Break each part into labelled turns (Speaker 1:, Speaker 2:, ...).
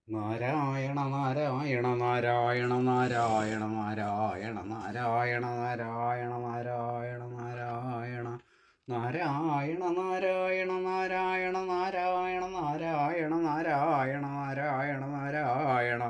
Speaker 1: നാരായണ നാരായണ നാരായണ നാരായണ നാരായണ നാരായണ നാരായണ നാരായണ നാരായണ നാരായണ നാരായണ നാരായണ നാരായണ നാരായണ നാരായണ നാരായണ നാരായണ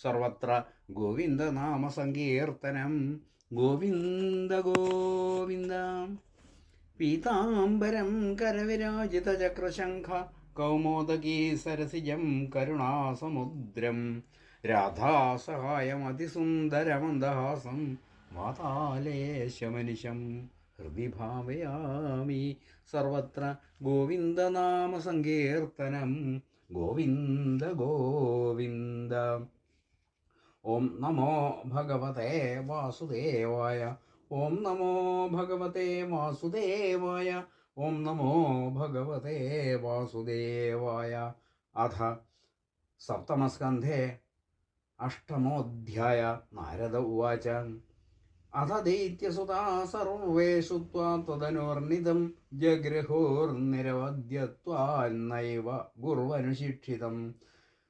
Speaker 1: സർവത്ര ഗോവിന്ദനാമ സങ്കീർത്തനം. ഗോവിന്ദ ഗോവിന്ദ. പീതാംബരം കരവിരാജിത ചക്രശംഖ കൗമോദകീ സരസിജം കരുണാസമുദ്രം രാധാസഹായമതിസുന്ദരമന്ദഹാസം വാതാലേശമനിശം ഹൃദി ഭാവയാമി. സർവത്ര ഗോവിന്ദനാമസങ്കീർത്തനം. ഗോവിന്ദ ഗോവിന്ദ. ഓം നമോ ഭഗവതേ വാസുദേവായ. ഓം നമോ ഭഗവതേ വാസുദേവായ. ഓം നമോ ഭഗവതേ വാസുദേവായ. അഥ സപ്തമസ്കന്ധേ അഷ്ടമോऽധ്യായ. നാരദ ഉവാച. അഥ ദൈത്യസുതാ സർവേ ശ്രുത്വാ തദനുവർണിതം ജഗൃഹോർനിരവദ്യത്വാന്നൈവ ഗുർവനുശിക്ഷിതം.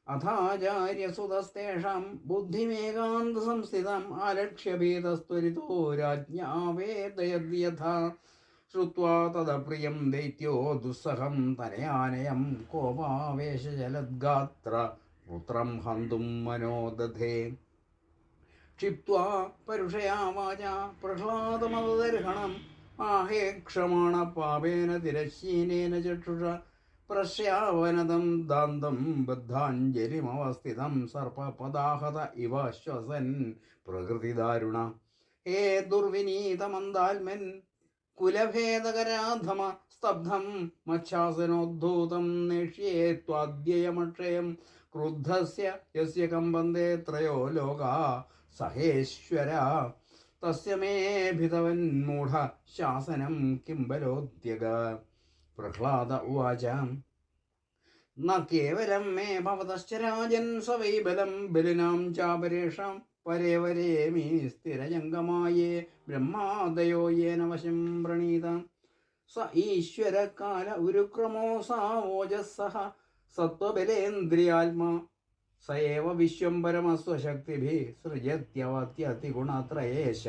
Speaker 1: അഥാചാര്യസുതസ്തേഷാം ബുദ്ധിമേകാന്തസംസ്ഥിതം ആലക്ഷ്യഭീതസ്ത്വരിതോ രാജ്ഞാവേദയദ്യഥാ. ശ്രുത്വാ തദപ്രിയം ദൈത്യോ ദുസ്സഹം തനയാനയം കോപാവേശജലദ്ഗാത്ര പുത്രം ഹന്തും മനോദധേ. ക്ഷിപ്ത്വാ പരുഷയാ വാചാ പ്രഹ്ലാദമദർഹണം ആഹേക്ഷമാണ പാപേന തിരശ്ചീനേന ചക്ഷുഷ പ്രശ്യാവനതം ദാന്തം ബദ്ധാഞ്ജലിമവസ്ഥിതം സർപ്പപദാഹത ഇവ ശ്വസൻ പ്രകൃതിദാരുണ. ഹേ ദുർവിനീതമന്ദാത്മൻ കുലഭേദകരാധമ സ്തബ്ധം മച്ഛാസനോദ്ധൂതം നേക്ഷ്യേ ത്വാദ്യയമക്ഷയം ക്രുദ്ധസ്യ യസ്യ കമ്പന്തേ ത്രയോ ലോകാ സഹേശ്വര തസ്യ മേ ഭിതവൻ മൂഢ ശാസനം കിം ബലോദ്യഗ. പ്രഹ്ലാദ ഉവാച. ന കേവലം മേ ഭവതശ്ച രാജൻ സ വൈ ബലം ബലിനാം ചാപരേഷാം പരേ വരേമി സ്ഥിരജംഗമായേ ബ്രഹ്മാദയോ യേന വശം പ്രണീത. സ ഈശ്വരകാല ഉരുക്രമോ സാ ഓജസ്സഹ സത്വബലേന്ദ്രിയാത്മാ സ ഏവ വിശ്വംഭരമസ്വശക്തിഭിः സൃജത്യവത്യതിഗുണത്രയേശ.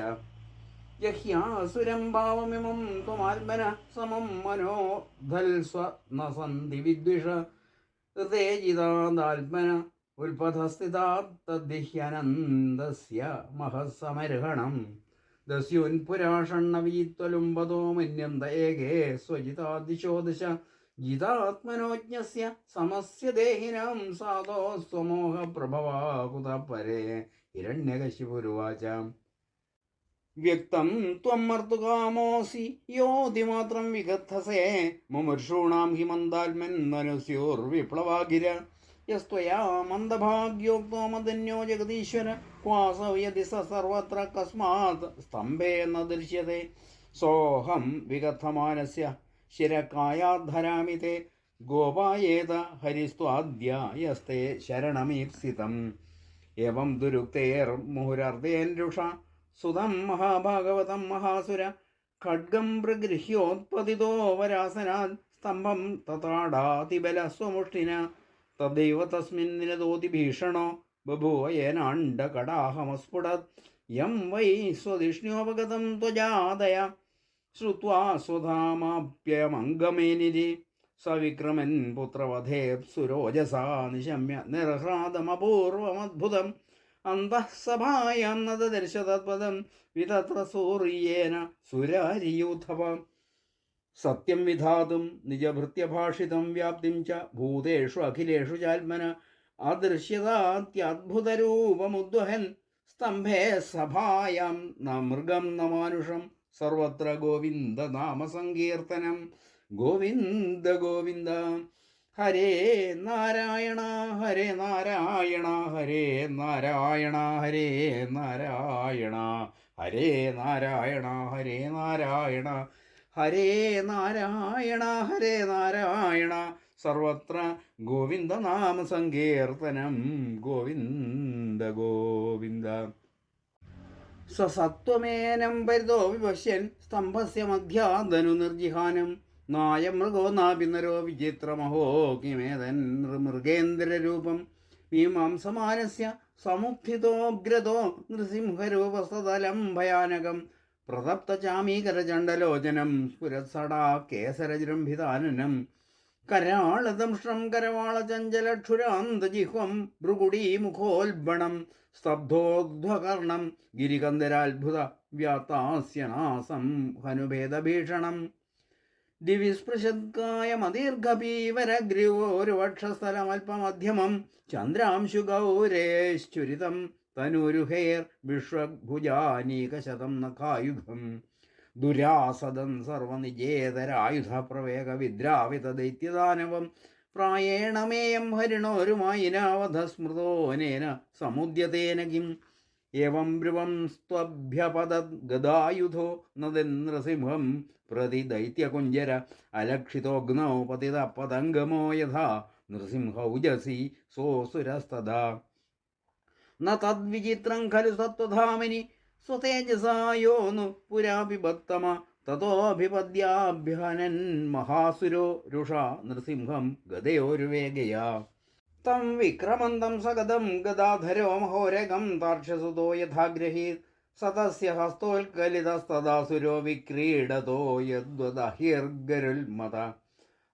Speaker 1: യഹ്യാസുരം ഭാവമിമം ത്വമാത്മനഃ സമം മനോധൽസ്വ ന സന്തി വിദ്വിഷ ഹൃദേജിതാദാത്മന ഉൽപഥസ്ഥിതാത് തദ്ദിഹ്യനന്ദസ്യ മഹസ്സമർഹണം. ദസ്യോൻപുരാഷണ്ണവീത്വലുംബതോ മന്യന്ത ഏകേ സ്വജിതാദിശോ ദശ ജിതാത്മനോജ്ഞസ്യ സമസ്യ ദേഹിനാം സാധോ സ്വമോഹ പ്രഭവാ കുത പരേ. ഹിരണ്യകശിപുരുവാച. വ്യക്തം ത്വം മർത്തുകാമോസി യോതിമാത്രം വിഗദ്ധസേ മുമുർഷൂണാം ഹി മന്ദാത്മൻ മനുസ്യോർവിപ്ലവാഗിര. യസ്ത്വയാ മന്ദഭാഗ്യോക്തോ മദന്യോ ജഗദീശ്വര ക്വാസൗ യദി സ സർവത്ര കസ്മാത് സ്തംഭേ ന ദൃശ്യത്തെ. സോഹം വിഗദ്ധമാനസ്യ ശിരകായാദ്ധരാമി തേ ഗോപായേത ഹരിസ്ത്വാദ്യ യസ്തേ ശരണമീപ്സിതം. ഏവം ദുരുക്തേർമുഹുരർദ്ദേൻരുഷ സുതം മഹാഭാഗവതം മഹാസുര ഖഡ്ഗം പ്രഗൃഹ്യോത്പതിതോ വരാസനാത് സ്തംഭം തതാടാതിബലസ്വമുഷ്ടിന. തദൈവ തസ്മിൻ നിനദോതി ഭീഷണോ ബഭൂവ യേനാണ്ഡകടാഹമസ്ഫുടത്. യം വൈ സ്വധിഷ്ണ്യോപഗതം ത്വജാദയ ശ്രുത്വാ സ്വധാമാപ്യമംഗമേനിരി. സ വിക്രമൻ പുത്രവധേപ്സുരോജസാ നിശമ്യ നിർഹ്ലാദമപൂർവമദ്ഭുതം. അന്തഃസഭായാം നദദർശ തത്പദം വിതത്ര സൂര്യേന സുരാരിയൂഥവ. സത്യം വിധാതും നിജഭൃത്യഭാഷിതം വ്യാപ്തിം ച ഭൂതേഷു അഖിലേഷു ചാത്മന അദൃശ്യതാത്യദ്ഭുതരൂപമുദ്വഹൻ. സ്തംഭേ സഭായാം ന മൃഗം ന മാനുഷം സർവത്ര ഗോവിന്ദനാമസങ്കീർത്തനം. ഗോവിന്ദ ഗോവിന്ദ. ഹരേ നാരായണ ഹരേ നാരായണ ഹരേ നാരായണ ഹരേ നാരായണ ഹരേ നാരായണ ഹരേ നാരായണ ഹരേ നാരായണ ഹരേ നാരായണ. സർവത്ര ഗോവിന്ദനാമസങ്കീർത്തനം. ഗോവിന്ദ ഗോവിന്ദ. സത്വമേനം പരിതോ വിപശ്യൻ സ്തംഭസ്യ മധ്യാദനു നിർജിഹാനം. നായമൃഗോ നാഭിനരോ വിചിത്രമഹോ കിമേതൻ മൃഗേന്ദ്രരൂപം. മീമാംസമാനസ്യ സമുത്ഥിതോഗ്രതോ നൃസിംഹരൂപസ്ഥതലം ഭയാനകം പ്രതപ്തചാമീകരചണ്ഡലോചനം സ്ഫുരത്സടാ കേസരജൃംഭിതാനനം കരാളദംഷ്ട്രം കരവാളചഞ്ചലക്ഷുരാന്തജിഹ്വം ഭൃഗുടീമുഖോൽബണം സ്തബ്ധോദ്ധ്വകർണം ഗിരികന്ദരാത്ഭുത വ്യാത്താസ്യനാസം ഹനുഭേദഭീഷണം ദിവിസ്പൃശത്കായമദീർഘപീവരഗ്രീവോരുവക്ഷസ്ഥലമൽപമധ്യമം ചന്ദ്രാംശുഗൗരേശ്ചുരിതം തനൂരുഹേർ വിശ്വഭുജാനീകശതം നഖായുധം ദുരാസദം സർവനിജേതരായുധപ്രവേഗവിദ്രാവിതദൈത്യദാനവം പ്രായേണമേയം ഹരിണോരുമായിനാവധസ്മൃതോനേന സമുദ്യതേന കിം ഏവം ബ്രുവം സ്ത്വഭ്യപതദ്ഗദായുധോ നൃസിംഹം പ്രതി ദൈത്യകുഞ്ജര അലക്ഷിതോഗ്നൗ പതിതപതംഗമോ യഥാ നൃസിംഹൗജസി സോസുരസ്തഥാ ന തദ്വിചിത്രം ഖലു സത്വധാമിനി സ്വതേജസായോന്നു പുരാപിബത്തമ തതോഭിപദ്യാഭ്യഹനൻ മഹാസുരോ രുഷാ നൃസിംഹം ഗദയോരുവേഗയാ തം വിക്രമന്തം സഗതം ഗദാധരോ മഹോരഗം താർക്ഷസുതോ യഥാഗ്രഹീത് സതസ്യ ഹസ്തോൽക്കലിതസ്തദാസുരോ വിക്രീഡതോ യദ്വദഹിർഗരുൽമത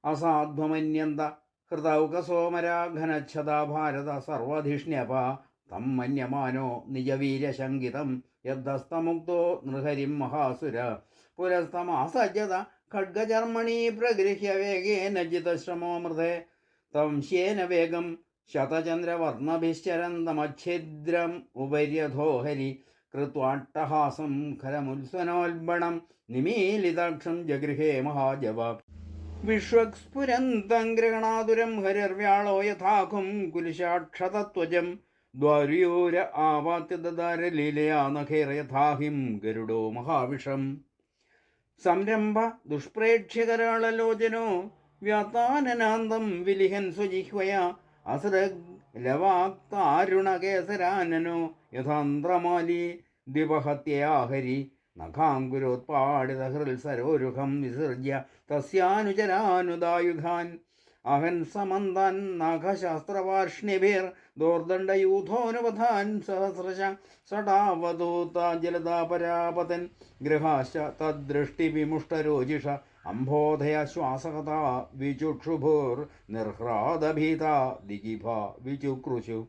Speaker 1: അസാധ്വമന്യന്ത ഹൃതൗകസോമരാഘനച്ഛതാ ഭാരത സർവധിഷ്ണ്യപ തം മന്യമാനോ നിജവീര്യശങ്കിതം യദ്ധസ്തമുക്തോ നൃഹരിം മഹാസുര പുരസ്തമാസജ്ജത ഖഡ്ഗചർമ്മണീ പ്രഗൃഹ്യ വേഗേന ജിതശ്രമോ മൃതേ തം ശ്യേന വേഗം ശതചന്ദ്രവർണ്ണഭിശ്ചരന്തമച്ഛിദ്രം ഉപര്യധോഹരി കൃത്വാട്ടഹാസം ഖരമുത്സനോൽബണം നിമീലിതാക്ഷം ജഗൃഹേ മഹാജവ വിശ്വസ്ഫുരന്തം ഗ്രഹണാതുരം ഹരിർവ്യാളോ യഥാഖും കുലിശാക്ഷതത്വജം ദ്വാര്യൂര ആവാത്യദാരലീലയാ നഖേരയഥാഹിം ഗരുഡോ മഹാവിഷം സംരംഭ ദുഷ്പ്രേക്ഷ്യകരാളലോചനോ വ്യാതാനനാന്തം വിലിഹൻ സ്വജിഹ്വയാ അസൃഗ്ലവാക്താരുണകേസരാനനോ യഥാന്ത്രമാലി ദിവഹത്യയാ ഹരി നഖാങ്കുരോത്പാടിതഹൃത്സരോരുഹം വിസൃജ്യ തസ്യാനുചരാനുദായുധാൻ അഹൻ സമന്താൻ നഖശാസ്ത്രവാർഷ്ണിഭിർ ദോർദണ്ഡയൂഥോനുവധാൻ സഹസ്രശ സടാവധൂത ജലദാപരാപതൻ ഗൃഹാശ്ച തദ്ദൃഷ്ടിവിമുഷ്ടരോജിഷ അംബോധയ ശ്വാസകഥ വിചുക്ഷുഭുർ നിർഹ്രാദഭീത ദിഗിഭ വിചുക്രുശു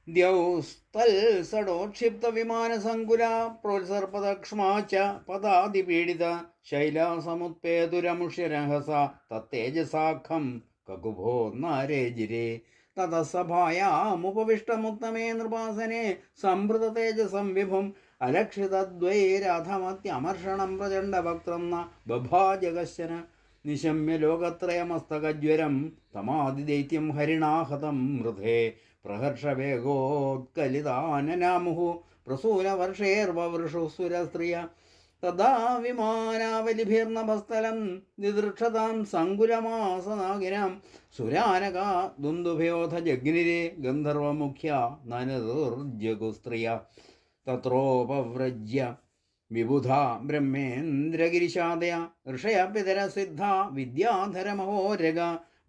Speaker 1: ദ്യൗസ്തൽസടോക്ഷിപ്തവിമാനസങ്കുല പ്രോത്സർപ്പദക്ഷ്മാ ച പദാതിപീഡിത ശൈലാസമുത്പേതുരമുഷ്യരഹസ തത്തേജസാഖം കകുഭോ നാരേജിരേ തതസഭായാമുപവിഷ്ടമുത്തമേ നൃപാസനെ സംഭൃതതേജസം വിഭും അലക്ഷിതദ്വൈരാധമത്യമർഷണം പ്രചണ്ഡഭക്തം ന ബഭാജകശ്ചന നിശമ്യ ലോകത്രയമസ്തകജ്വരം തമാതിദൈത്യം ഹരിണാഹതം മൃധേ പ്രഹർഷവേഗോത്കലിതാനനാമുഹു പ്രസൂലവർഷേർവവൃഷു സുരസ്ത്രിയ തഥാ വിമാനാവലിഭിർനഭസ്ഥലം നിദൃക്ഷതാം സങ്കുലമാസനാഗിനാം സുരാനകാ ദുന്ദുഭയോധ ജഗ്നിരേ ഗന്ധർവമുഖ്യ നനതുർജഗുസ്ത്രിയ തത്രോപവ്രജ്യ വിബുധ ബ്രഹ്മേന്ദ്രഗിരിശാദയ ഋഷയപിതരസിദ്ധ വിദ്യാധരമഹോരഗ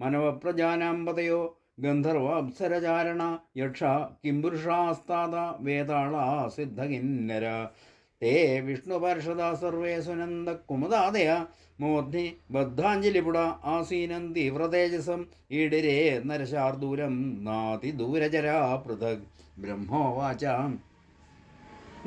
Speaker 1: മനവപ്രജാനാമ്പതയോ ഗന്ധർവാപ്സരചാരണ യക്ഷ കിംപുരുഷാസ്താദ വേതാള സിദ്ധകിന്നര തേ വിഷ്ണുപാർഷദ സർവേ സുനന്ദ കുമുദാദയ മൂർധ്നി ബദ്ധാഞ്ജലിപുട ആസീനം തീവ്രതേജസം ഈഡിരേ നരശാർദൂരം നാതിദൂരചരാ പൃഥക് ബ്രഹ്മോവാച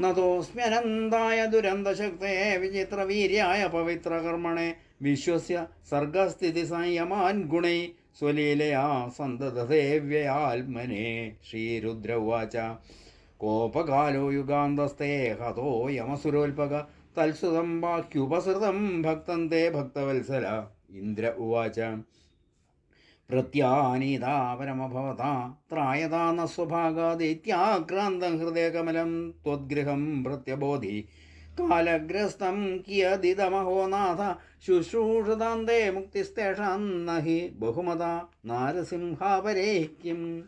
Speaker 1: നതോസ്മ്യനന്തായ ദുരന്തശക്തേ വിചിത്രവീര്യായ പവിത്രകർമ്മണേ വിശ്വസ്യ സർഗസ്ഥിതി സംയമാൻ ഗുണൈ സ്വലീലയാ സന്തതദേവ്യയാത്മനെ ശ്രീരുദ്ര ഉവാച കോപകാലോ യുഗാന്തസ്തേ ഹതോ യമസുരോൽപക തൽസുതം വാക്യുപസൃതം ഭക്തം തേ ഭക്തവത്സല ഇന്ദ്ര ഉവാച പ്രത്യാനീതാ പരമഭവതാ ത്രായതാ ന സ്വഭാഗാദിത്യാക്രാന്തം ഹൃദയകമലം ത്വദ്ഗൃഹം പ്രത്യബോധി കാലഗ്രസ്തം കിയദിതമഹോ നാഥ ശുശ്രൂഷതാന്തേ മുക്തിസ്തേഷാം നഹി ബഹുമത നാരസിംഹാപരേ കിം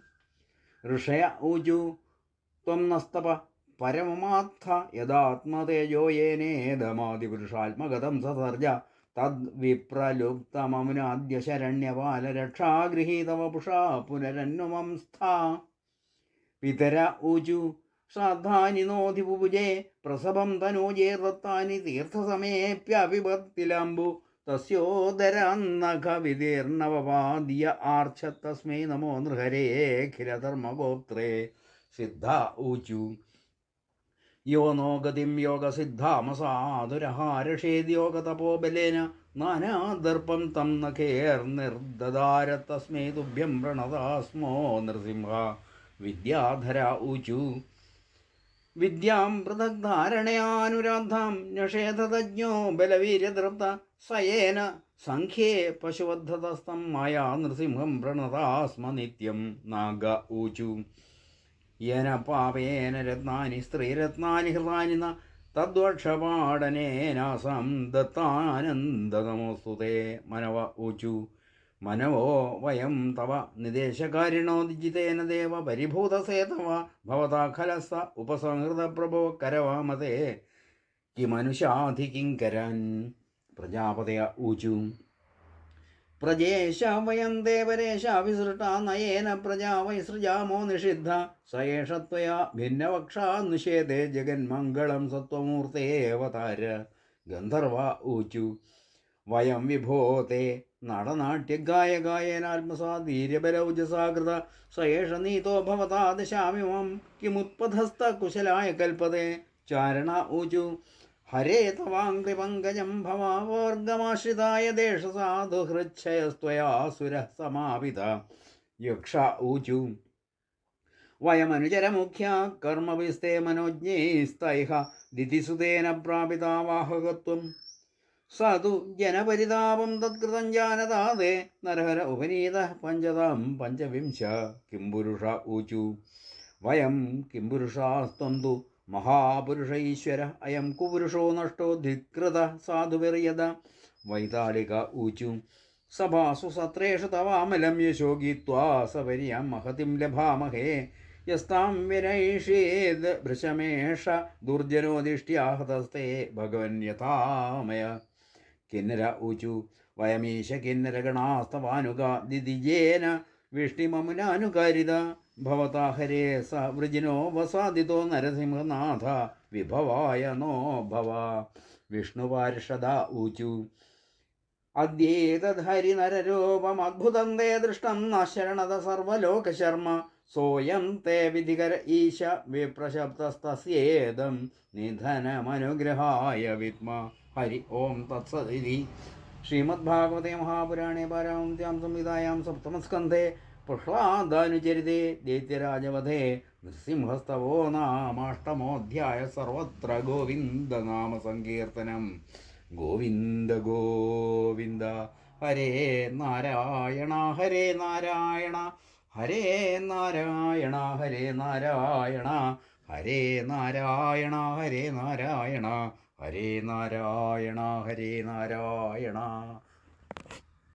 Speaker 1: ഋഷയ ഊജു ത്വം നസ്തപ പരമമാത്ഥ യദാത്മതേജോ യേനേദമാദിപുരുഷാത്മഗതം സസർജ തദ്വിപ്രലുപ്തമമുനാദ്യ ശരണ്യപാലരക്ഷാഗൃഹീതവപുഷാ പുനരന്വംസ്ഥാ പിതര ഊചു ശ്രാദ്ധാനി നോധിപുപുജേ പ്രസവം തനൂജേ ദത്താനി തീർത്ഥസമേപ്യപിബത്തിലംബു തസ്യോദരാന്നഖവിതീർണവപാദ്യ ആർച്ഛ തസ്മൈ നമോ നൃഹരേഖിലധർമ്മഗോപ്ത്രേ സിദ്ധ ഊചു യോ നോ ഗതിം യോഗസിദ്ധാമസാധുരഹാരഷേദ്യോഗതപോബലേന നാനാദർപ്പം തം നഖേർനിർദദാര തസ്മൈ തുഭ്യം പ്രണതാസ്മോ നൃസിംഹ വിദ്യാധര ഊചു വിദ്യാം പൃഥഗ്ധാരണയാനുരാദ്ധാം നഷേധതജ്ഞോ ബലവീര്യതൃപ്ത സയേന സംഖ്യേ പശുവദ്ധതസ്തം മായാ നൃസിംഹം പ്രണതാസ്മ നിത്യം നാഗ ഊചു യേന പാപേന രത്നാനി സ്ത്രീരത്നാനി ഹൃതാനി ന തദ്വക്ഷപാടനേനാസം ദത്താനന്ദനമോസ്തുതേ മനവ ഊചു മനവോ വയം തവ നിദേശകാരിണോ ജിതേന ദേവ പരിഭൂതസേതവ ഭവതാ ഖലസ്ത ഉപസംഹൃതപ്രഭോ കരവാമതേ കിമനുശാധികിങ്കരൻ പ്രജാപതയ ഊചു പ്രജേശ വയം ദേവരേശ വിസൃഷ്ടാ നയേന പ്രജാ വൈസൃജാമോ നിഷിദ്ധ സയേഷ ത്വയാ ഭിന്നവക്ഷാ നിഷേധേ ജഗന്മംഗളം സത്വമൂർത്തേ അവതാര ഗന്ധർവ ഊചു വയം വിഭോത്തെ നടനാട്യഗായകായേനാത്മസാ ധീര്യബലൗജസാകൃത സയേഷ നീതോ ഭവതാ ദശാമിമം കിമുത്പഥസ്ഥ കുശലായ കൽപ്പതേ ചാരണ ഊചു ഹരേ തവാംഗ്രിപങ്കജം ഭവാവർഗമാശ്രിതായ ദേശസാധുഹൃച്ഛയസ്ത്വയാ സുരഃ സമാപിത യക്ഷ ഊചു വയമനുചരമുഖ്യ കർമ്മവിസ്തേ മനോജ്ഞൈസ്തൈഹ ദിതിസുതേന പ്രാപിതാവാഹകത്വം സതു ജനപരിതാപം തത്കൃതം ജാനതാദേ നരഹര ഉപനീത പഞ്ചതാം പഞ്ചവിംശ കിംപുരുഷ ഊചു വയം കിംപുരുഷാസ്ത്വം തു മഹാപുരുഷ ഈശ്വര അയം കുപുരുഷോ നഷ്ടോ ധികൃത സാധുവിർയത വൈതാളിക ഊചു സഭാസു സത്രേഷു തവാമലം യശോ ഗീത്വാ സവര്യാം മഹതിം ലഭാമഹേ യസ്താം വിനൈഷേത് ഭൃശമേഷ ദുർജനോദിഷ്ട്യാഹതസ്തേ ഭഗവൻ യഥാമയ കിന്നര ഊചു വയമീശ കിന്നരഗണാസ്തവാനുക ദിദിജേന വിഷ്ണിമമുനാനുകാരിത ഭവതാ ഹരേ സ വൃജിനോ വസാദിതോ നരസിംഹനാഥ വിഭവായ നോ ഭവ വിഷ്ണുപാർഷദ ഊചു അദ്യേതദ്ഹരിനരരൂപമദ്ഭുതം തേ ദൃഷ്ടം നശരണത സർവലോകശർമ്മ സോയം തേ വിധികര ഈശ വിപ്രശബ്ദസ്തസ്യേദം നിധനമനുഗ്രഹായ വിദ്മ ഹരി ഓം തത്സദിതി ശ്രീമദ്ഭാഗവതേ മഹാപുരാണേ പാരമഹംസ്യാം സംഹിതായാം സപ്തമസ്കന്ധേ പ്രഹ്ലാദാനുചരിതേ ദൈത്യരാജവധേ നൃസിംഹസ്തവോ നാമാഷ്ടമോऽധ്യായ സർവത്ര ഗോവിന്ദനാമസങ്കീർത്തനം ഗോവിന്ദ ഗോവിന്ദ ഹരേ നാരായണ ഹരേ നാരായണ ഹരേ നാരായണ ഹരേ നാരായണ ഹരേ നാരായണ ഹരേ നാരായണ ഹരേ നാരായണ ഹരേ നാരായണ